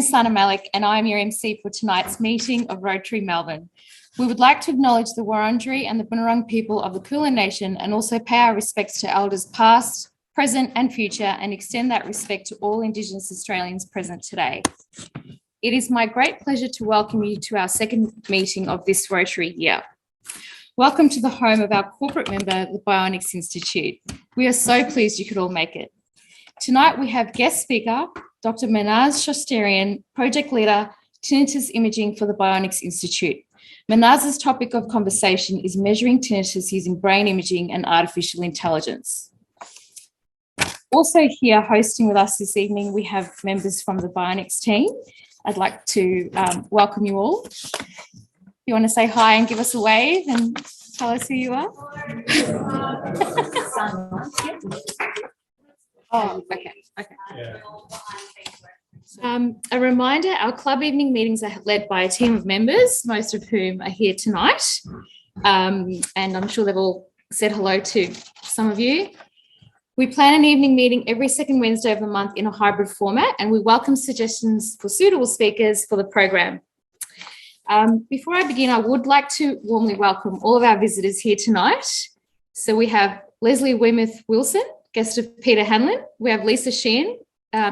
is Sana Malik and I am your MC for tonight's meeting of Rotary Melbourne. We would like to acknowledge the Wurundjeri and the Bunurong people of the Kulin Nation and also pay our respects to elders past, present and future, and extend that respect to all Indigenous Australians present today. It is my great pleasure to welcome you to our second meeting of this Rotary year. Welcome to the home of our corporate member, the Bionics Institute. We are so pleased you could all make it. Tonight we have guest speaker, Dr. Manaz Shostarian, project leader, Tinnitus Imaging for the Bionics Institute. Manaz's topic of conversation is measuring tinnitus using brain imaging and artificial intelligence. Also here hosting with us this evening, we have members from the Bionics team. I'd like to welcome you all. You want to say hi and give us a wave and tell us who you are? Oh, okay. A reminder, our club evening meetings are led by a team of members, most of whom are here tonight. And I'm sure they've all said hello to some of you. We plan an evening meeting every second Wednesday of the month in a hybrid format, and we welcome suggestions for suitable speakers for the program. Before I begin, I would like to warmly welcome all of our visitors here tonight. So we have Leslie Weymouth-Wilson, guest of Peter Hanlon. We have Lisa Sheehan,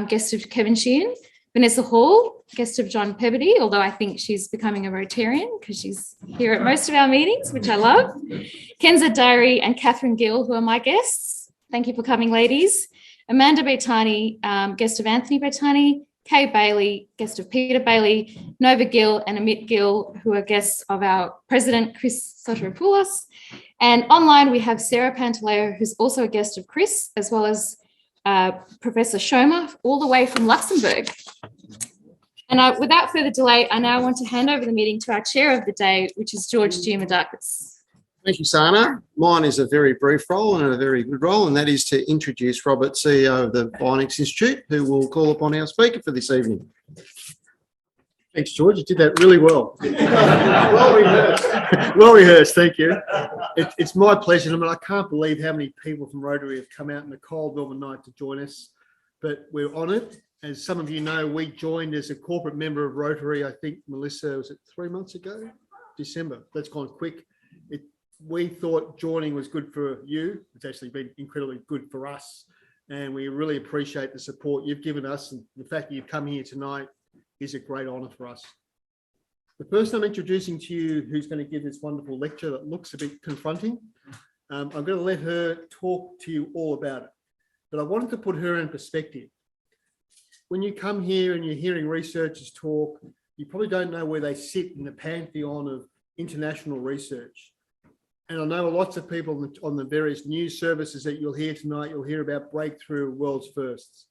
guest of Kevin Sheehan. Vanessa Hall, guest of John Pebbody, although I think she's becoming a Rotarian because she's here at most of our meetings, which I love. Kenza Diary and Catherine Gill, who are my guests. Thank you for coming, ladies. Amanda Baitani, guest of Anthony Baitani. Kay Bailey, guest of Peter Bailey. Nova Gill and Amit Gill, who are guests of our president, Chris Soteropoulos. And online, we have Sarah Pantaleo, who's also a guest of Chris, as well as Professor Shoma, all the way from Luxembourg. And without further delay, I now want to hand over the meeting to our chair of the day, which is George Giamadakis. Thank you, Sana. Mine is a very brief role and a very good role, and that is to introduce Robert, CEO of the Bionics Institute, who will call upon our speaker for this evening. Thanks, George. You did that really well. Well rehearsed. Well rehearsed, thank you. It's my pleasure. I mean, I can't believe how many people from Rotary have come out in a cold Melbourne night to join us, but we're honoured. As some of you know, we joined as a corporate member of Rotary, I think, Melissa, was it 3 months ago? December. That's gone quick. We thought joining was good for you. It's actually been incredibly good for us. And we really appreciate the support you've given us. And the fact that you've come here tonight is a great honour for us. The person I'm introducing to you who's going to give this wonderful lecture that looks a bit confronting, I'm going to let her talk to you all about it. But I wanted to put her in perspective. When you come here and you're hearing researchers talk, you probably don't know where they sit in the pantheon of international research. And I know lots of people on the various news services that you'll hear tonight, you'll hear about breakthrough world's firsts.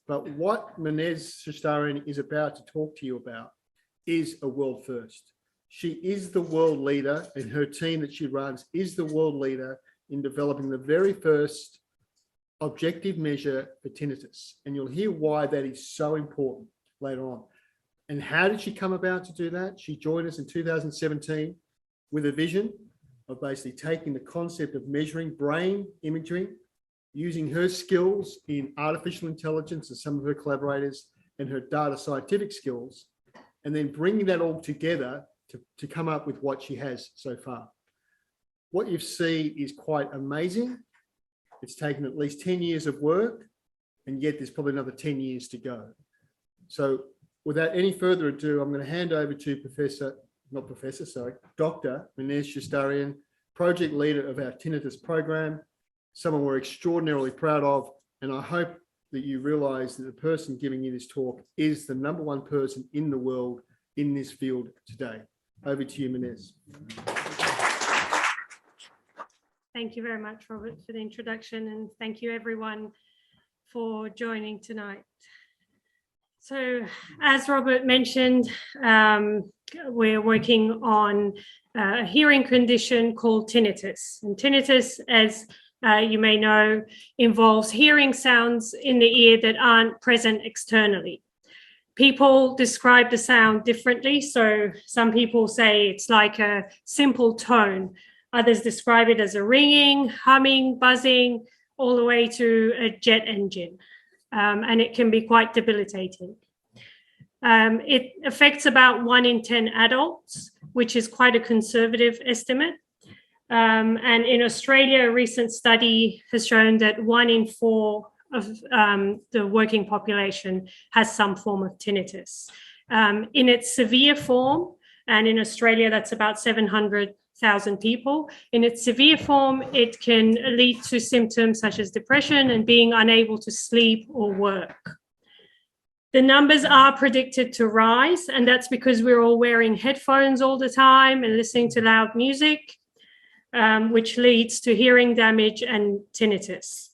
But what Manaz Shostarian is about to talk to you about is a world first. She is the world leader, and her team that she runs is the world leader in developing the very first objective measure for tinnitus. And you'll hear why that is so important later on. And how did she come about to do that? She joined us in 2017 with a vision of basically taking the concept of measuring brain imaging, using her skills in artificial intelligence and some of her collaborators and her data scientific skills, and then bringing that all together to come up with what she has so far. What you see is quite amazing. It's taken at least 10 years of work, and yet there's probably another 10 years to go. So without any further ado, I'm going to hand over to Dr. Manaz Shostarian, project leader of our tinnitus program, someone we're extraordinarily proud of, and I hope that you realise that the person giving you this talk is the #1 person in the world in this field today. Over to you, Manaz. Thank you very much, Robert, for the introduction, and thank you everyone for joining tonight. So, as Robert mentioned, we're working on a hearing condition called tinnitus. And tinnitus, as you may know, involves hearing sounds in the ear that aren't present externally. People describe the sound differently. So some people say it's like a simple tone. Others describe it as a ringing, humming, buzzing, all the way to a jet engine. And it can be quite debilitating. It affects about 1 in 10 adults, which is quite a conservative estimate. And in Australia, a recent study has shown that 1 in 4 of the working population has some form of tinnitus. In its severe form, and in Australia, that's about 700,000 people. In its severe form, it can lead to symptoms such as depression and being unable to sleep or work. The numbers are predicted to rise, and that's because we're all wearing headphones all the time and listening to loud music, which leads to hearing damage and tinnitus.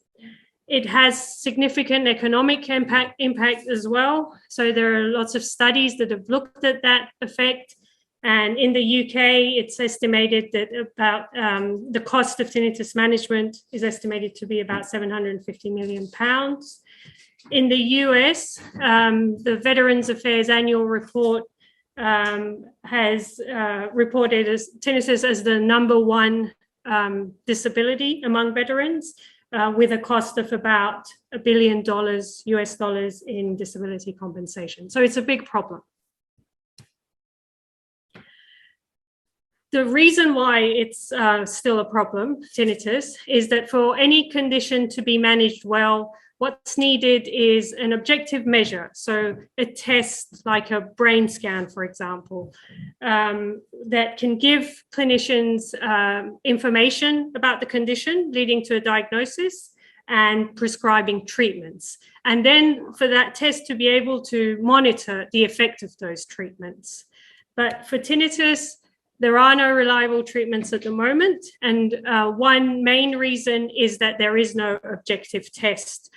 It has significant economic impact as well. So there are lots of studies that have looked at that effect. And in the UK, it's estimated that about the cost of tinnitus management is estimated to be about £750 million. In the US, the Veterans Affairs Annual Report has reported as tinnitus as the #1 disability among veterans, with a cost of about $1 billion US dollars in disability compensation. So it's a big problem. The reason why it's still a problem, tinnitus, is that for any condition to be managed well, what's needed is an objective measure. So a test like a brain scan, for example, that can give clinicians information about the condition, leading to a diagnosis and prescribing treatments. And then for that test to be able to monitor the effect of those treatments. But for tinnitus, there are no reliable treatments at the moment. And one main reason is that there is no objective test.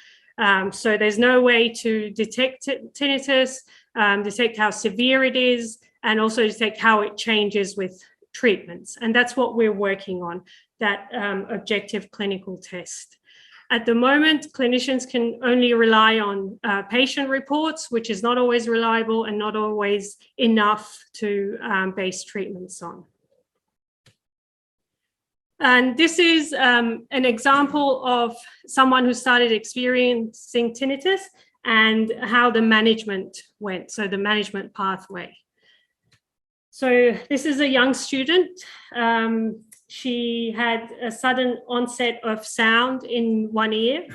So there's no way to detect tinnitus, detect how severe it is, and also detect how it changes with treatments. And that's what we're working on, that objective clinical test. At the moment, clinicians can only rely on patient reports, which is not always reliable and not always enough to base treatments on. And this is an example of someone who started experiencing tinnitus and how the management went, so the management pathway. So this is a young student. She had a sudden onset of sound in one ear.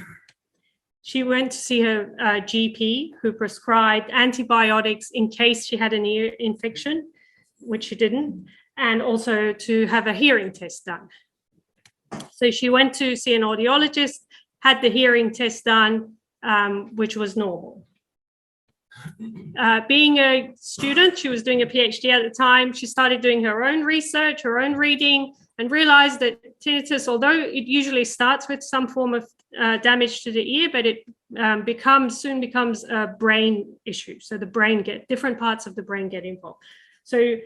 She went to see her GP, who prescribed antibiotics in case she had an ear infection, which she didn't, and also to have a hearing test done. So she went to see an audiologist, had the hearing test done, which was normal. Being a student, she was doing a PhD at the time, she started doing her own research, her own reading, and realized that tinnitus, although it usually starts with some form of damage to the ear, but it soon becomes a brain issue. So different parts of the brain get involved. So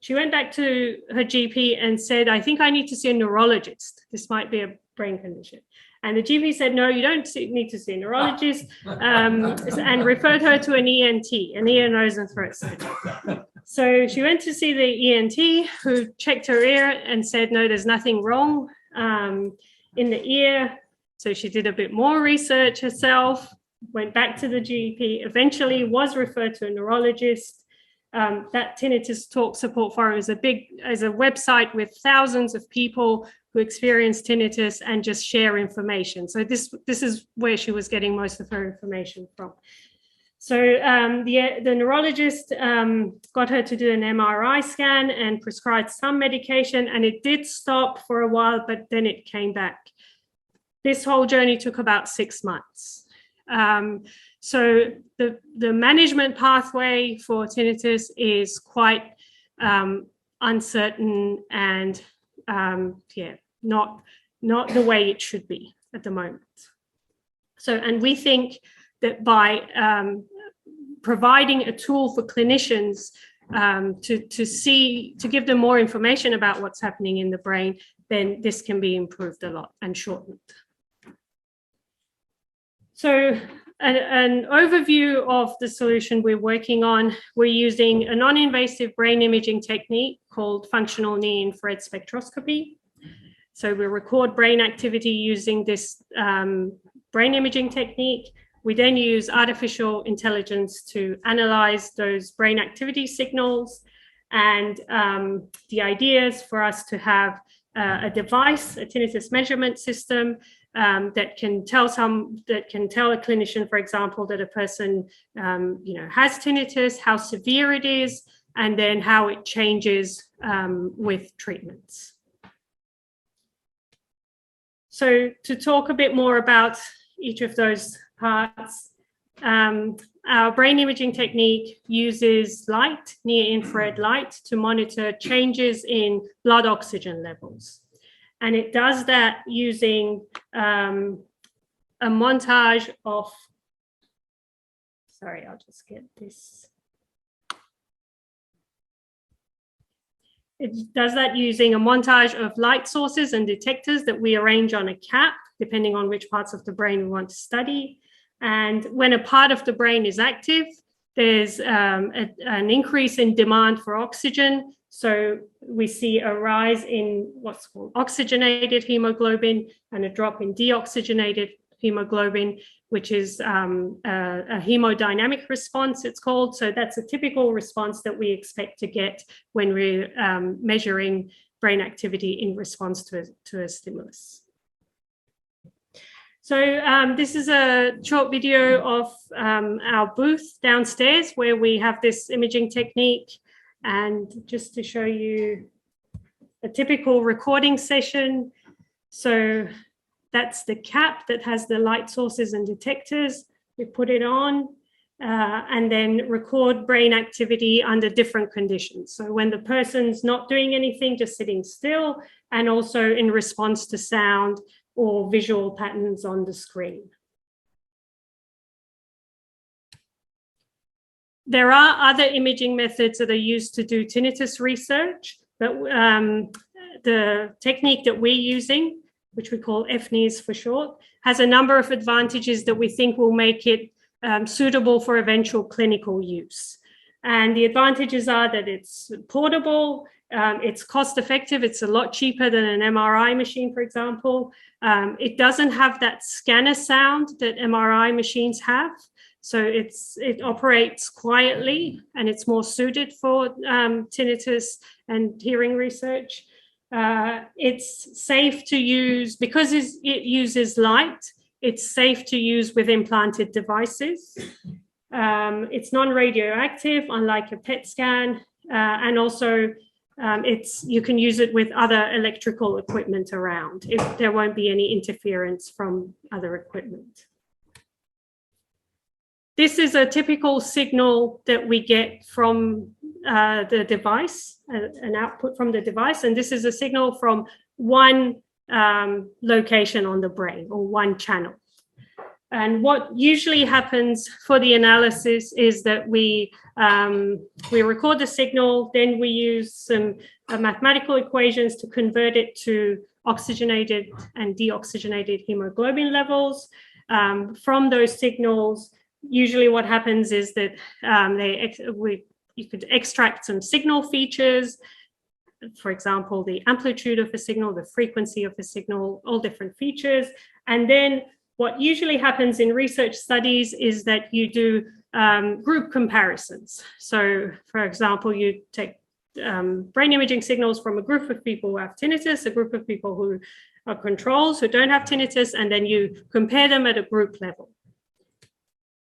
she went back to her GP and said, I think I need to see a neurologist. This might be a brain condition. And the GP said, no, you don't need to see a neurologist, and referred her to an ENT, an ear, nose, and throat surgeon. So she went to see the ENT, who checked her ear and said, no, there's nothing wrong in the ear. So she did a bit more research herself, went back to the GP, eventually was referred to a neurologist. That Tinnitus Talk Support Forum is a website with thousands of people who experience tinnitus and just share information. So this is where she was getting most of her information from. So the neurologist got her to do an MRI scan and prescribed some medication, and it did stop for a while, but then it came back. This whole journey took about 6 months. So the management pathway for tinnitus is quite uncertain and not the way it should be at the moment. So, and we think that by providing a tool for clinicians to give them more information about what's happening in the brain, then this can be improved a lot and shortened. So an overview of the solution we're working on, we're using a non-invasive brain imaging technique called functional near-infrared spectroscopy. So we record brain activity using this brain imaging technique. We then use artificial intelligence to analyze those brain activity signals. And the idea is for us to have a device, a tinnitus measurement system that can tell a clinician, for example, that a person has tinnitus, how severe it is, and then how it changes with treatments. So to talk a bit more about each of those parts, our brain imaging technique uses light, near-infrared light, to monitor changes in blood oxygen levels. And it does that using a montage of, sorry, I'll just get this. It does that using a montage of light sources and detectors that we arrange on a cap, depending on which parts of the brain we want to study. And when a part of the brain is active, there's an increase in demand for oxygen. So we see a rise in what's called oxygenated hemoglobin and a drop in deoxygenated hemoglobin, which is a hemodynamic response, it's called. So that's a typical response that we expect to get when we're measuring brain activity in response to a stimulus. So this is a short video of our booth downstairs where we have this imaging technique. And just to show you a typical recording session. So that's the cap that has the light sources and detectors. We put it on and then record brain activity under different conditions. So when the person's not doing anything, just sitting still, and also in response to sound or visual patterns on the screen. There are other imaging methods that are used to do tinnitus research, but the technique that we're using, which we call FNIS for short, has a number of advantages that we think will make it suitable for eventual clinical use. And the advantages are that it's portable, it's cost effective, it's a lot cheaper than an MRI machine, for example. It doesn't have that scanner sound that MRI machines have. So it operates quietly and it's more suited for tinnitus and hearing research. It's safe to use because it uses light. It's safe to use with implanted devices. It's non-radioactive, unlike a PET scan, and also you can use it with other electrical equipment around. There won't be any interference from other equipment. This is a typical signal that we get from the device, an output from the device, and this is a signal from one location on the brain or one channel. And what usually happens for the analysis is that we record the signal, then we use some mathematical equations to convert it to oxygenated and deoxygenated hemoglobin levels. From those signals, usually what happens is that you could extract some signal features, for example, the amplitude of a signal, the frequency of a signal, all different features. And then what usually happens in research studies is that you do group comparisons. So, for example, you take brain imaging signals from a group of people who have tinnitus, a group of people who are controls who don't have tinnitus, and then you compare them at a group level.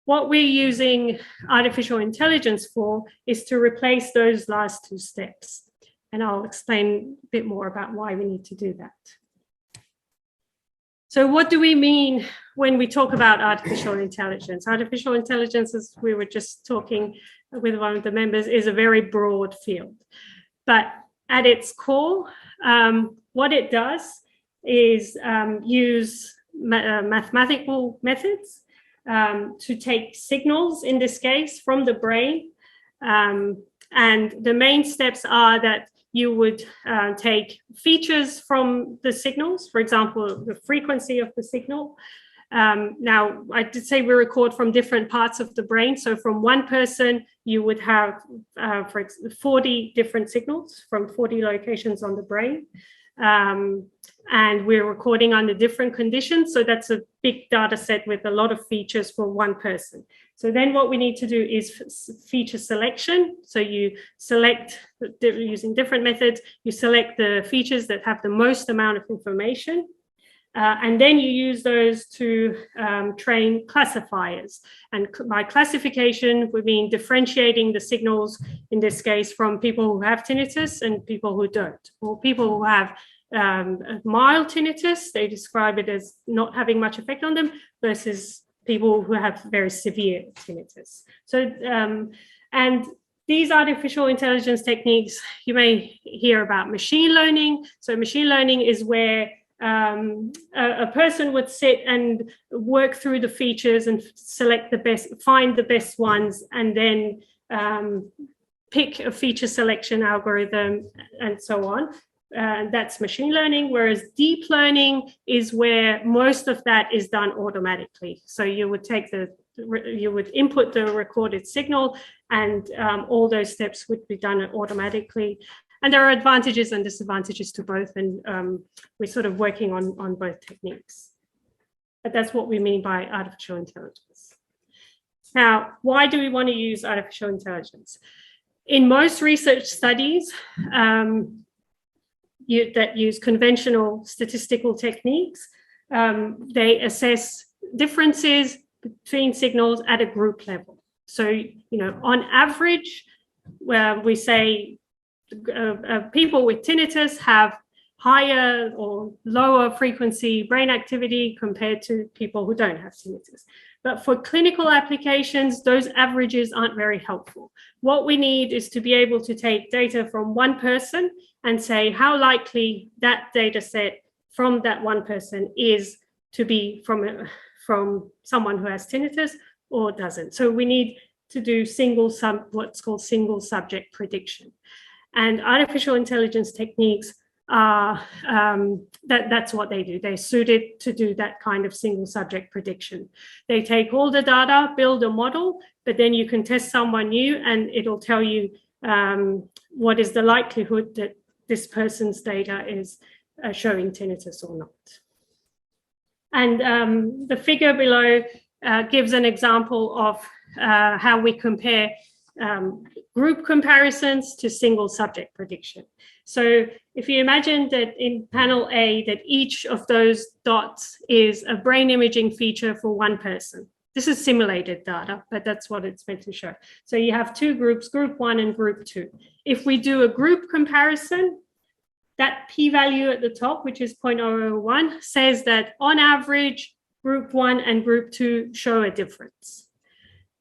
What we're using artificial intelligence for is to replace those last two steps. And I'll explain a bit more about why we need to do that. So what do we mean when we talk about artificial intelligence? Artificial intelligence, as we were just talking with one of the members, is a very broad field. But at its core, what it does is use mathematical methods to take signals, in this case, from the brain. And the main steps are that you would take features from the signals, for example, the frequency of the signal. Now, I did say we record from different parts of the brain. So from one person, you would have 40 different signals from 40 locations on the brain. And we're recording under different conditions. So that's a big data set with a lot of features for one person. So then what we need to do is feature selection. So you select, using different methods, you select the features that have the most amount of information. And then you use those to train classifiers. And by classification, we mean differentiating the signals, in this case, from people who have tinnitus and people who don't. Or people who have mild tinnitus, they describe it as not having much effect on them, versus people who have very severe tinnitus. So, and these artificial intelligence techniques, you may hear about machine learning. So machine learning is where a person would sit and work through the features and select the best, find the best ones, and then pick a feature selection algorithm and so on. That's machine learning, whereas deep learning is where most of that is done automatically. So you would you would input the recorded signal, and all those steps would be done automatically. And there are advantages and disadvantages to both, and we're sort of working on both techniques. But that's what we mean by artificial intelligence. Now, why do we want to use artificial intelligence? In most research studies that use conventional statistical techniques, they assess differences between signals at a group level. So, on average, where we say people with tinnitus have higher or lower frequency brain activity compared to people who don't have tinnitus. But for clinical applications, those averages aren't very helpful. What we need is to be able to take data from one person and say how likely that data set from that one person is to be from someone who has tinnitus or doesn't. So we need to do what's called single subject prediction. And artificial intelligence techniques are, that's what they do. They're suited to do that kind of single subject prediction. They take all the data, build a model, but then you can test someone new and it'll tell you what is the likelihood that this person's data is showing tinnitus or not. And the figure below gives an example of how we compare group comparisons to single subject prediction. So if you imagine that in panel A, that each of those dots is a brain imaging feature for one person. This is simulated data, but that's what it's meant to show. So you have two groups, group 1 and group 2. If we do a group comparison, that p-value at the top, which is 0.001, says that on average, group 1 and group 2 show a difference.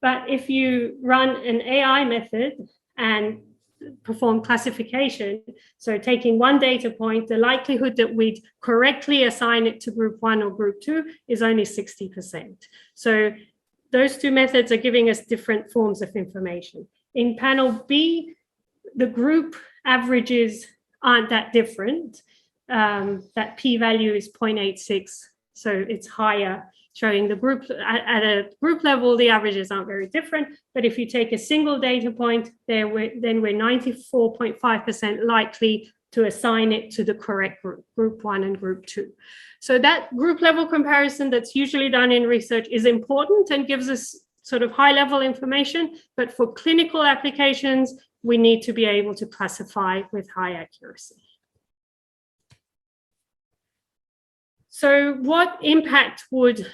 But if you run an AI method and perform classification, so taking one data point, the likelihood that we'd correctly assign it to group 1 or group 2 is only 60%. So those two methods are giving us different forms of information. In panel B, the group averages aren't that different. That p-value is 0.86, so it's higher, showing the group at a group level, the averages aren't very different. But if you take a single data point, then we're 94.5% likely to assign it to the correct group, group 1 and group 2. So that group level comparison that's usually done in research is important and gives us sort of high level information. But for clinical applications, we need to be able to classify with high accuracy. So what impact would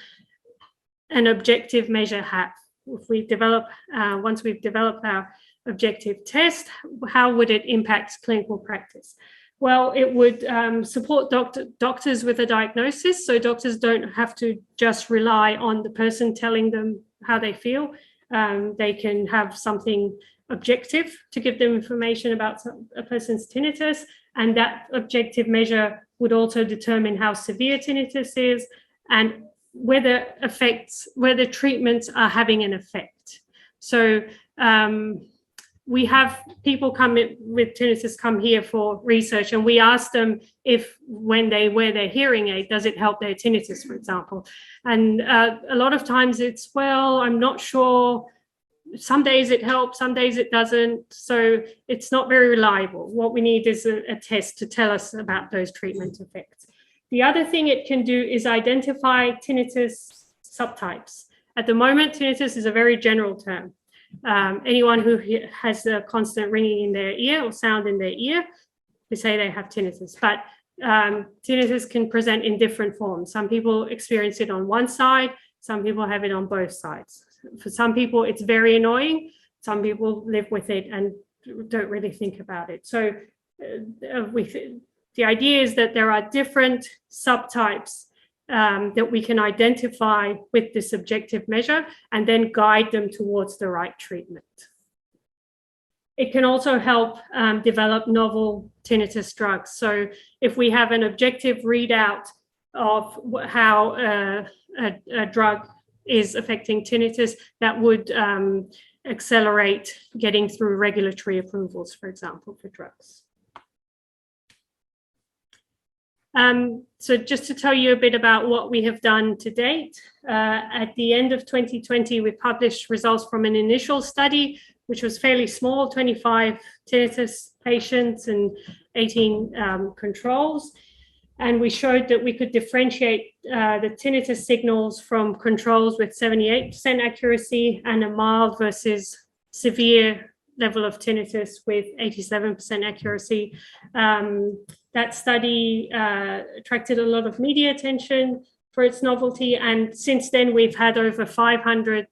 an objective measure have? If we develop, once we've developed our objective test, how would it impact clinical practice? Well, it would support doctors with a diagnosis, so doctors don't have to just rely on the person telling them how they feel. They can have something objective to give them information about a person's tinnitus, and that objective measure would also determine how severe tinnitus is and whether treatments are having an effect. So we have people with tinnitus come here for research, and we ask them if when they wear their hearing aid, does it help their tinnitus, for example? And a lot of times it's, well, I'm not sure some days it helps, some days it doesn't. So it's not very reliable. What we need is a test to tell us about those treatment effects. The other thing it can do is identify tinnitus subtypes. At the moment, tinnitus is a very general term. Anyone who has a constant ringing in their ear or sound in their ear, we say they have tinnitus. But tinnitus can present in different forms. Some people experience it on one side, some people have it on both sides. For some people, it's very annoying. Some people live with it and don't really think about it. So the idea is that there are different subtypes that we can identify with this objective measure and then guide them towards the right treatment. It can also help develop novel tinnitus drugs. So if we have an objective readout of how a drug is affecting tinnitus, that would accelerate getting through regulatory approvals, for example, for drugs. So just to tell you a bit about what we have done to date, at the end of 2020, we published results from an initial study, which was fairly small, 25 tinnitus patients and 18 controls. And we showed that we could differentiate the tinnitus signals from controls with 78% accuracy and a mild versus severe level of tinnitus with 87% accuracy. That study attracted a lot of media attention for its novelty. And since then, we've had over 500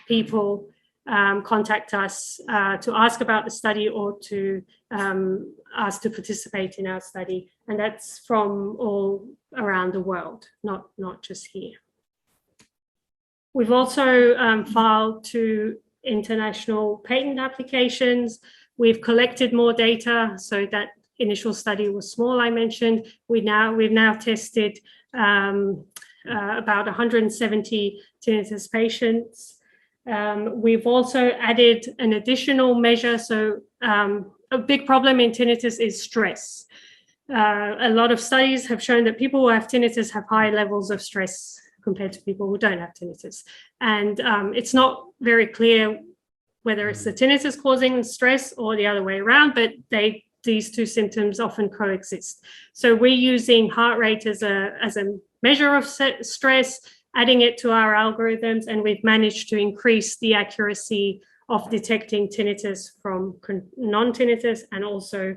people contact us to ask about the study or to ask to participate in our study. And that's from all around the world, not just here. We've also filed 2 international patent applications. We've collected more data, so that initial study was small, I mentioned. We've now tested about 170 tinnitus patients. We've also added an additional measure. So a big problem in tinnitus is stress. A lot of studies have shown that people who have tinnitus have high levels of stress compared to people who don't have tinnitus. And it's not very clear whether it's the tinnitus causing stress or the other way around, but these 2 symptoms often coexist. So we're using heart rate as a measure of stress, adding it to our algorithms, and we've managed to increase the accuracy of detecting tinnitus from non-tinnitus and also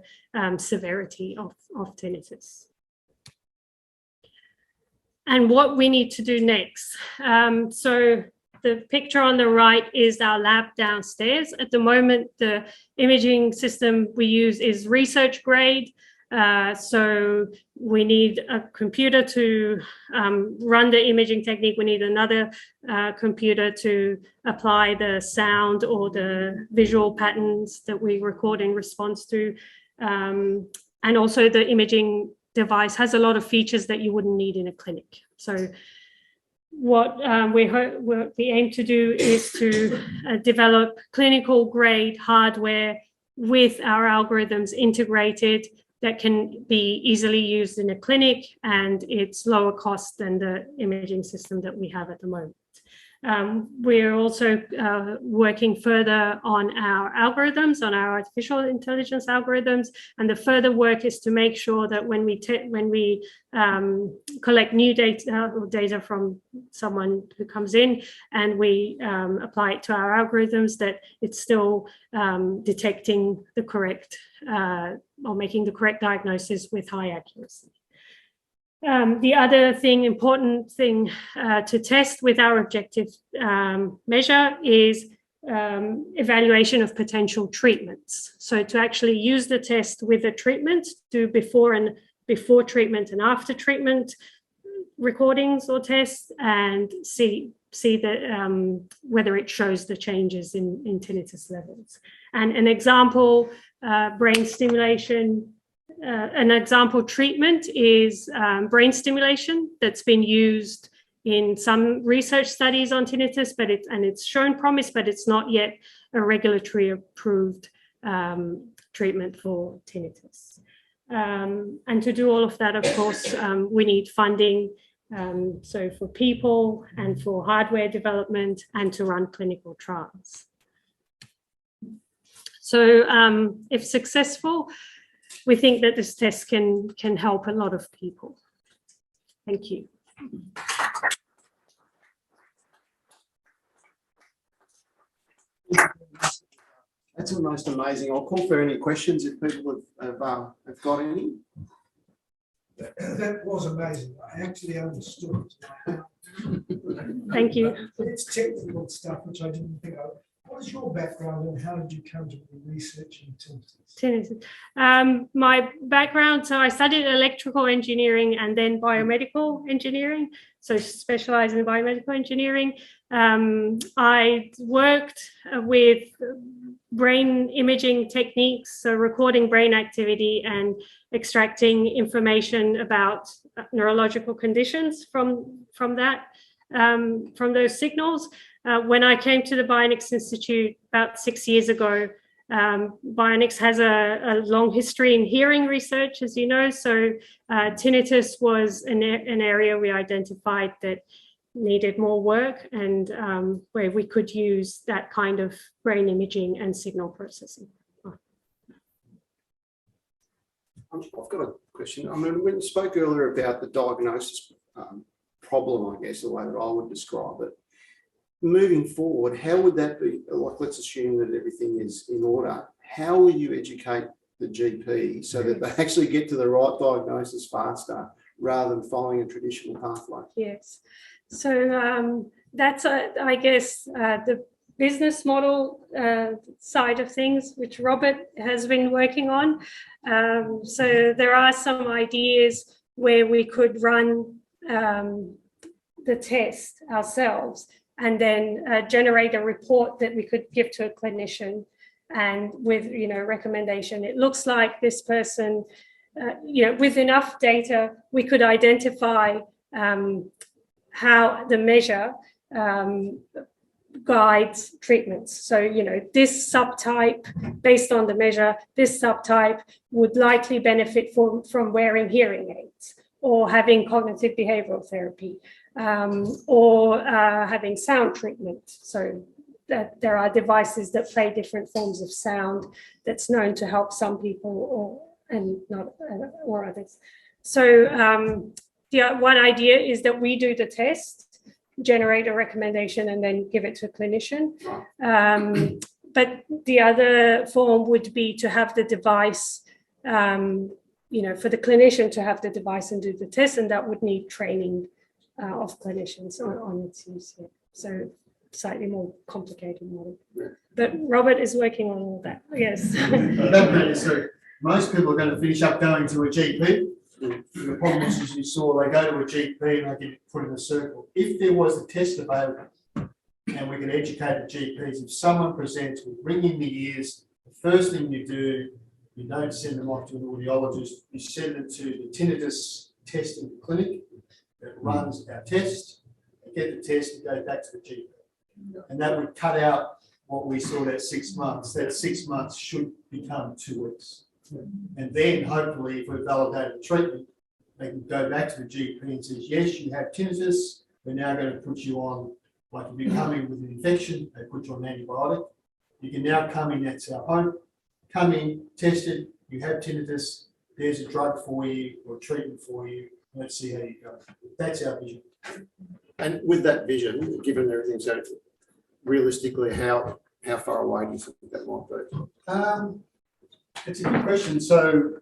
severity of tinnitus. And what we need to do next. So the picture on the right is our lab downstairs. At the moment, the imaging system we use is research grade. So we need a computer to run the imaging technique. We need another computer to apply the sound or the visual patterns that we record in response to. And also the imaging device has a lot of features that you wouldn't need in a clinic. So what we aim to do is to develop clinical grade hardware with our algorithms integrated that can be easily used in a clinic, and it's lower cost than the imaging system that we have at the moment. We're also working further on our algorithms, on our artificial intelligence algorithms, and the further work is to make sure that when we collect new data or data from someone who comes in and we apply it to our algorithms, that it's still detecting the correct or making the correct diagnosis with high accuracy. The other important thing to test with our objective measure is evaluation of potential treatments. So to actually use the test with a treatment, do before treatment and after treatment recordings or tests, and see that whether it shows the changes in tinnitus levels. And an example brain stimulation. An example treatment is brain stimulation that's been used in some research studies on tinnitus, and it's shown promise, but it's not yet a regulatory approved treatment for tinnitus. And to do all of that, of course, we need funding. So for people and for hardware development and to run clinical trials. So if successful, we think that this test can help a lot of people. Thank you. That's most amazing. I'll call for any questions if people have got any. That was amazing. I actually understood it. Thank you. It's technical stuff which I didn't think of. What is your background and how did you come to be researching tinnitus? My background, so I studied electrical engineering and then biomedical engineering, so specialized in biomedical engineering. I worked with brain imaging techniques, so recording brain activity and extracting information about neurological conditions from those signals. When I came to the Bionics Institute about 6 years ago, Bionics has a long history in hearing research, as you know, so tinnitus was an area we identified that needed more work and where we could use that kind of brain imaging and signal processing. I've got a question. I mean, when you spoke earlier about the diagnosis problem, I guess, the way that I would describe it, moving forward, how would that be? Like, let's assume that everything is in order. How will you educate the GP so that they actually get to the right diagnosis faster rather than following a traditional pathway? Yes. So that's, I guess, the business model side of things, which Robert has been working on. So there are some ideas where we could run the test ourselves and then generate a report that we could give to a clinician and with, recommendation. It looks like this person, with enough data, we could identify how the measure guides treatments. So, this subtype, based on the measure, this subtype would likely benefit from wearing hearing aids or having cognitive behavioral therapy. Or having sound treatment. So that there are devices that play different forms of sound that's known to help some people or others. So one idea is that we do the test, generate a recommendation, and then give it to a clinician. But the other form would be to have the device, for the clinician to have the device and do the test, and that would need training of clinicians on its use. So slightly more complicated model. But Robert is working on all that. Yes. Most people are going to finish up going to a GP. The problem is, as you saw, they go to a GP and they get put in a circle. If there was a test available and we can educate the GPs, if someone presents with ringing in the ears, the first thing you do, you don't send them off to an audiologist, you send them to the tinnitus testing clinic that runs our test, get the test and go back to the GP. And that would cut out what we saw that 6 months. That 6 months should become 2 weeks. And then hopefully if we validate the treatment, they can go back to the GP and says, yes, you have tinnitus, we're now going to put you on, like if you're coming with an infection, they put you on an antibiotic. You can now come in, that's our hope, come in, test it, you have tinnitus, there's a drug for you or treatment for you, let's see how you go. That's our vision. And with that vision, given everything, so realistically, how far away do you think that might be? It's a good question. So,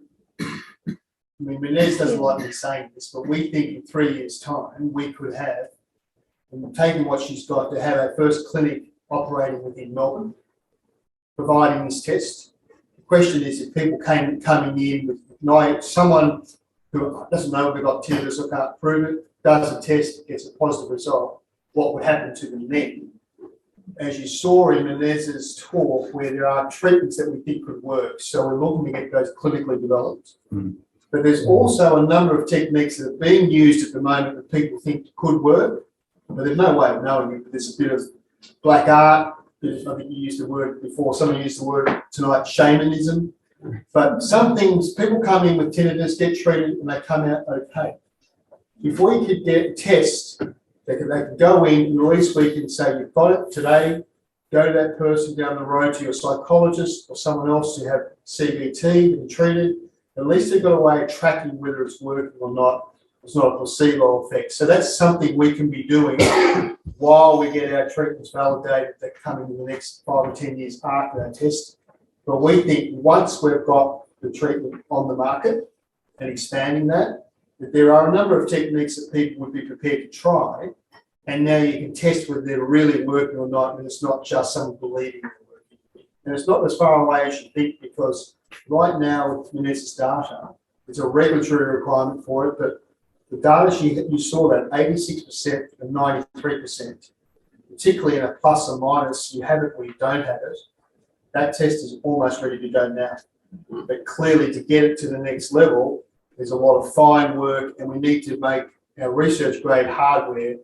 I mean, Menez doesn't like me saying this, but we think in 3 years' time, we could have, and taking what she's got, to have our first clinic operating within Melbourne, providing this test. The question is, if people coming in with someone who doesn't know if they've got tinnitus or can't prove it, does a test, gets a positive result, what would happen to them then? As you saw in Menez's talk, where there are treatments that we think could work. So we're looking to get those clinically developed. But there's also a number of techniques that are being used at the moment that people think could work, but there's no way of knowing it. But there's a bit of black art. I think you used the word before, someone used the word tonight, shamanism. But some things, people come in with tinnitus, get treated, and they come out okay. If we could get tests, they could go in and at least we can say, you've got it today, go to that person down the road, to your psychologist or someone else who have CBT and treated. At least they've got a way of tracking whether it's working or not. It's not a placebo effect. So that's something we can be doing while we get our treatments validated that come in the next 5 or 10 years after our test. But we think once we've got the treatment on the market and expanding that there are a number of techniques that people would be prepared to try. And now you can test whether they're really working or not, and it's not just someone believing they're working. And it's not as far away as you think, because right now with Vanessa's data, it's a regulatory requirement for it, but the data you saw that 86% and 93%, particularly in a plus or minus, you have it or you don't have it, that test is almost ready to go now. But clearly to get it to the next level, there's a lot of fine work, and we need to make our research grade hardware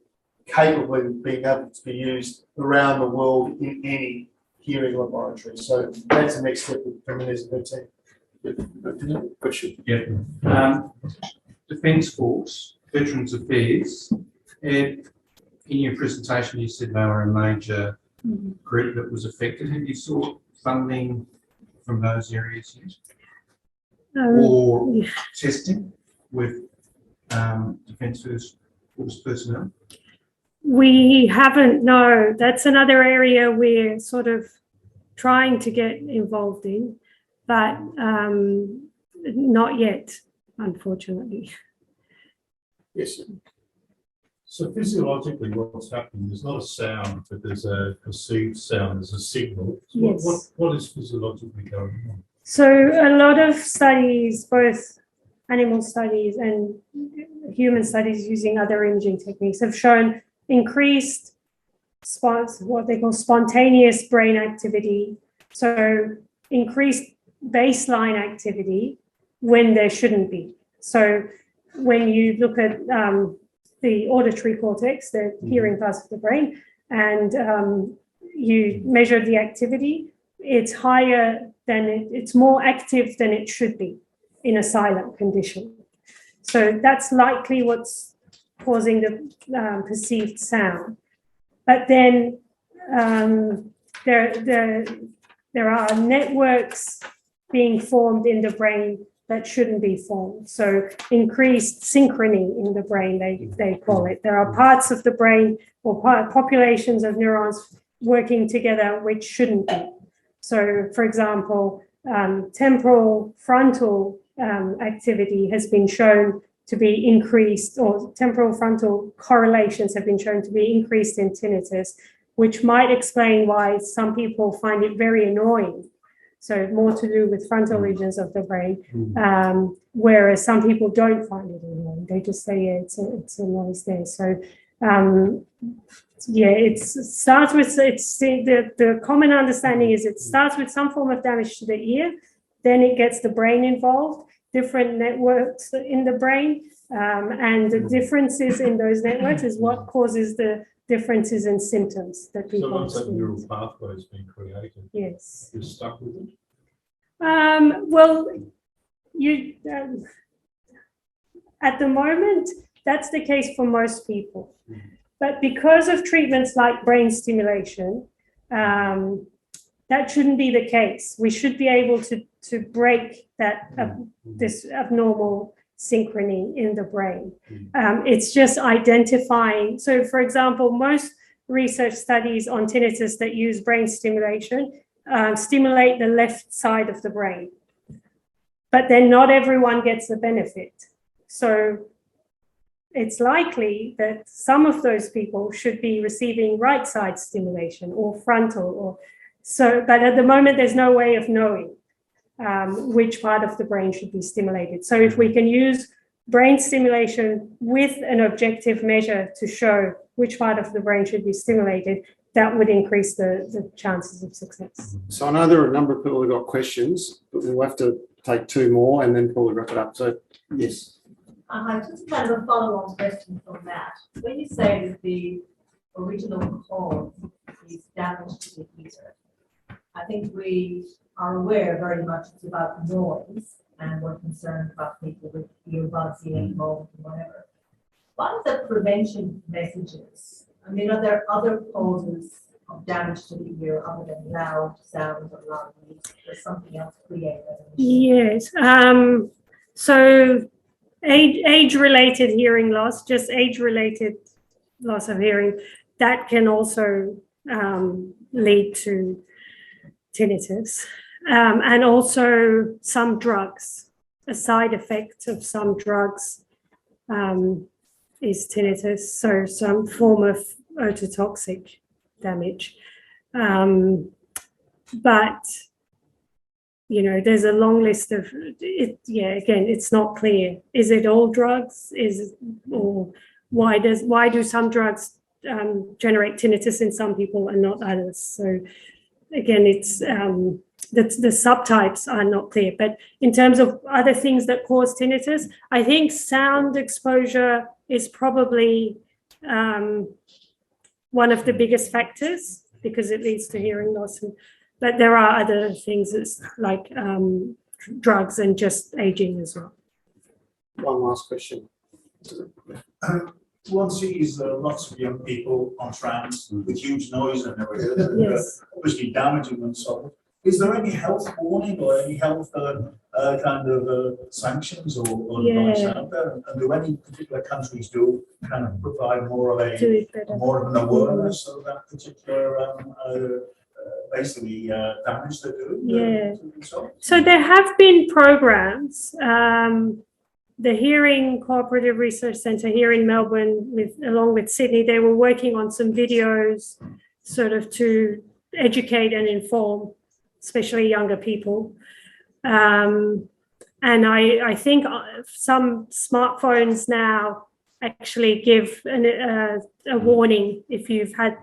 capable of being able to be used around the world in any hearing laboratory. So that's the next step for Vanessa team. Question. Yeah. Defence Force, Veterans Affairs, and in your presentation you said they were a major group that was affected. Have you sought funding from those areas yet? Or testing with Defence Force personnel? We haven't, no. That's another area we're sort of trying to get involved in, but not yet, unfortunately. Yes. So physiologically, what's happening? There's not a sound, but there's a perceived sound. There's a signal. So Yes. what is physiologically going on? So a lot of studies, both animal studies and human studies using other imaging techniques, have shown increased what they call spontaneous brain activity. So increased baseline activity when there shouldn't be. So when you look at the auditory cortex, the hearing part of the brain, and you measure the activity, it's higher than it's more active than it should be in a silent condition. So that's likely what's causing the perceived sound. But then there are networks being formed in the brain that shouldn't be formed. So increased synchrony in the brain, they call it. There are parts of the brain or populations of neurons working together which shouldn't be. So, for example, temporal frontal activity has been shown to be increased, or temporal frontal correlations have been shown to be increased in tinnitus, which might explain why some people find it very annoying. So more to do with frontal regions of the brain, whereas some people don't find it annoying. They just say, yeah, it's a noise there. So, yeah, the common understanding is it starts with some form of damage to the ear, then it gets the brain involved, different networks in the brain, and the differences in those networks is what causes the differences in symptoms that people So once that experience. neural pathway has been created, Yes. you're stuck with it? Well, at the moment, that's the case for most people. But because of treatments like brain stimulation, that shouldn't be the case. We should be able to break that this abnormal synchrony in the brain. It's just identifying. So, for example, most research studies on tinnitus that use brain stimulation stimulate the left side of the brain, but then not everyone gets the benefit. So it's likely that some of those people should be receiving right side stimulation or frontal, or so. But at the moment, there's no way of knowing which part of the brain should be stimulated. So if we can use brain stimulation with an objective measure to show which part of the brain should be stimulated, that would increase the chances of success. So I know there are a number of people who've got questions, but we'll have to take two more and then probably wrap it up. So, yes. Just kind of a follow-on question from that. When you say that the original cause is damage to the heater, I think we are aware very much it's about noise, and we're concerned about people with earbuds, earphones, and whatever. What are the prevention messages? I mean, are there other causes of damage to the ear other than loud sounds or loud music? There's something else created. Yes. So age-related hearing loss, just age-related loss of hearing, that can also lead to tinnitus. And also some drugs. A side effect of some drugs is tinnitus, so some form of ototoxic damage. But you know, there's a long list of it. Yeah, again, it's not clear. Is it all drugs? Or why do some drugs generate tinnitus in some people and not others? So again, it's the subtypes are not clear. But in terms of other things that cause tinnitus, I think sound exposure is probably one of the biggest factors because it leads to hearing loss. But there are other things like drugs and just aging as well. One last question. One sees lots of young people on trams with huge noise and everything, Yes. obviously damaging themselves. Is there any health warning or any health kind of sanctions or advice out there? And do any particular countries kind of provide more of an awareness of that particular basically damage they're doing? Yeah. To themselves? So there have been programs. The Hearing Cooperative Research Centre here in Melbourne, along with Sydney, they were working on some videos sort of to educate and inform, especially younger people. And I think some smartphones now actually give a warning if you've had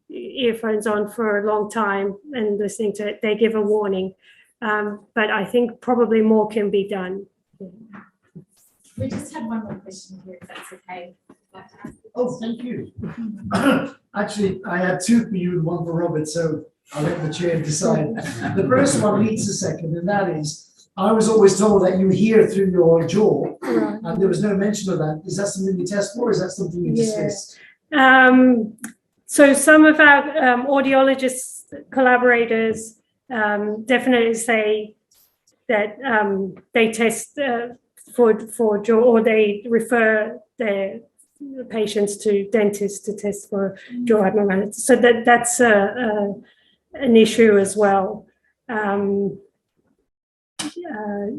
earphones on for a long time and listening to it, they give a warning. But I think probably more can be done. We just had one more question here, if that's okay. Oh, thank you. Actually, I had two for you and one for Robert, so I'll let the chair decide. The first one needs a second, and that is, I was always told that you hear through your jaw, and there was no mention of that. Is that something you test for, or is that something you dismiss? So some of our audiologist collaborators definitely say that they test for jaw, or they refer their patients to dentists to test for jaw abnormalities. So that's an issue as well.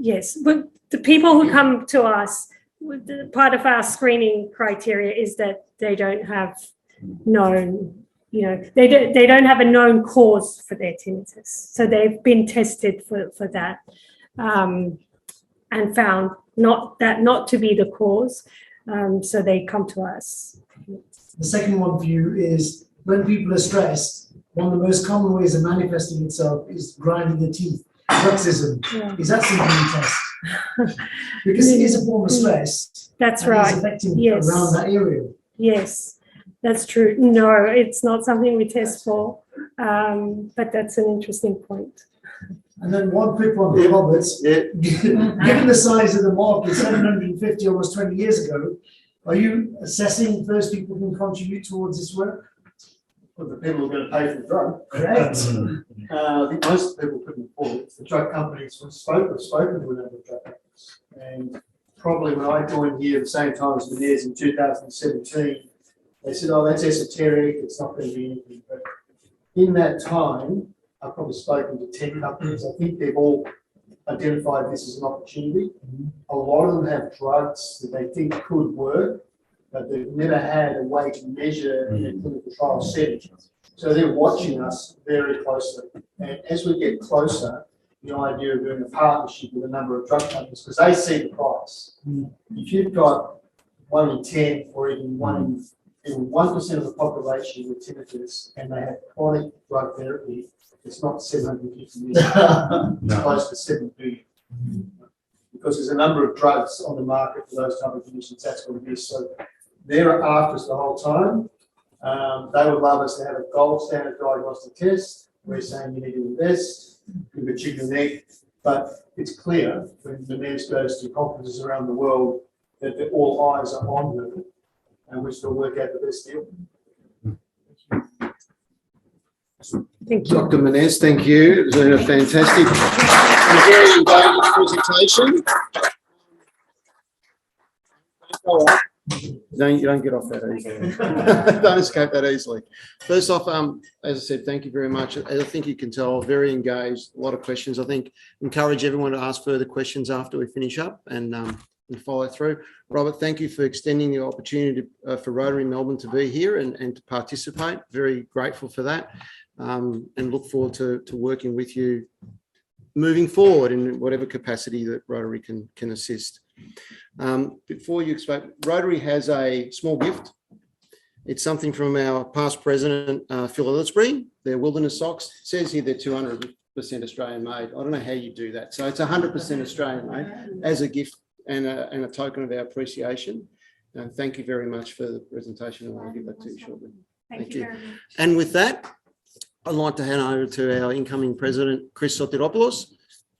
Yes, but the people who come to us, part of our screening criteria is that they don't have known, they don't have a known cause for their tinnitus. So they've been tested for that and found not to be the cause. So they come to us. The second one for you is, when people are stressed, one of the most common ways of manifesting itself is grinding the teeth, bruxism. Yeah. Is that something you test? Because it is a form of stress. That's right. It's affecting Yes. around that area. Yes, that's true. No, it's not something we test for, but that's an interesting point. And then one quick one for Robert. Given the size of the market, 750 almost 20 years ago, are you assessing first people who can contribute towards this work? Well, the people who are going to pay for the drug. Correct. I think most people couldn't afford it. The drug companies have spoken to a number of drug companies. And probably when I joined here at the same time as Menares in 2017, they said, oh, that's esoteric, it's not going to be anything. But in that time, I've probably spoken to 10 companies. I think they've all identified this as an opportunity. A lot of them have drugs that they think could work, but they've never had a way to measure in a clinical trial setting. So they're watching us very closely. And as we get closer, the idea of doing a partnership with a number of drug companies, because they see the price. If you've got 1 in 10 or even 1% of the population with tinnitus and they have chronic drug therapy, it's not 750 million, it's close to 7 billion. Because there's a number of drugs on the market for those type of conditions, that's what it is. So they're after us the whole time. They would love us to have a gold standard diagnostic test. We're saying you need to invest, give a chicken and egg. But it's clear when Menares goes to conferences around the world that all eyes are on her and we still work out the best deal. Thank you. Dr. Menez, thank you. It was a fantastic and very engaging presentation. You don't get off that easily. Don't escape that easily. First off, as I said, thank you very much. As I think you can tell, very engaged, a lot of questions. I think encourage everyone to ask further questions after we finish up and follow through. Robert, thank you for extending the opportunity for Rotary Melbourne to be here and to participate. Very grateful for that, and look forward to working with you moving forward in whatever capacity that Rotary can assist. Before you explain, Rotary has a small gift. It's something from our past president, Phil Ellisbury. Their wilderness socks. It says here they're 200% Australian made. I don't know how you do that. So it's 100% Australian made as a gift and a token of our appreciation. And thank you very much for the presentation. I'll give that to you shortly. Thank you very much. And with that, I'd like to hand over to our incoming president, Chris Sotiropoulos,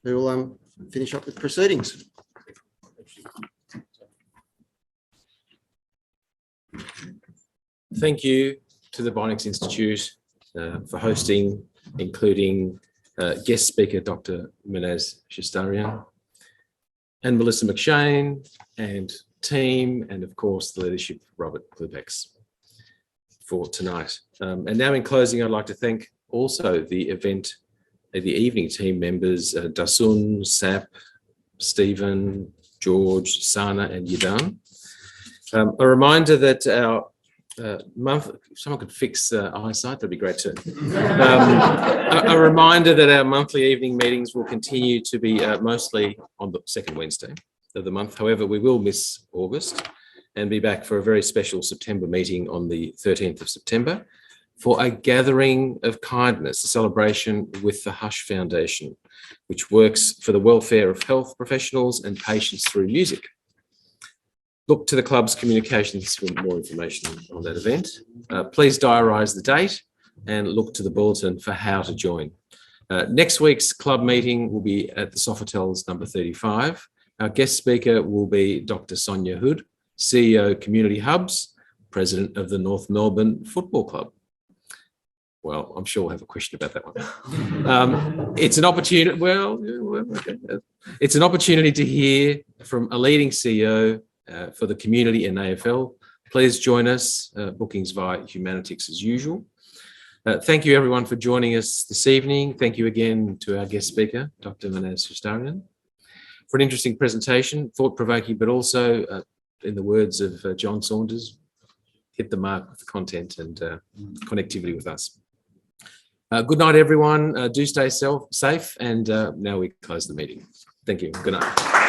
who will finish up with proceedings. Thank you to the Bionics Institute for hosting, including guest speaker Dr. Menez Shestarian and Melissa McShane and team, and of course the leadership of Robert Klubex for tonight. And now in closing, I'd like to thank also the evening team members, Dasun, Sap, Stephen, George, Sana and Yadan. A reminder that our month, if someone could fix eyesight, that'd be great too. A reminder that our monthly evening meetings will continue to be mostly on the second Wednesday of the month. However, we will miss August and be back for a very special September meeting on the 13th of September for a gathering of kindness, a celebration with the Hush Foundation, which works for the welfare of health professionals and patients through music. Look to the club's communications for more information on that event. Please diarise the date and look to the bulletin for how to join. Next week's club meeting will be at the Sofotels number 35. Our guest speaker will be Dr. Sonia Hood, CEO Community Hubs, President of the North Melbourne Football Club. Well, I'm sure we'll have a question about that one. It's an opportunity. It's an opportunity to hear from a leading CEO for the community and AFL. Please join us. Bookings via Humanitix as usual. Thank you everyone for joining us this evening. Thank you again to our guest speaker, Dr. Menez Shestarian, for an interesting presentation, thought-provoking, but also, in the words of John Saunders, hit the mark with the content and connectivity with us. Good night, everyone. Do stay safe, and now we close the meeting. Thank you. Good night.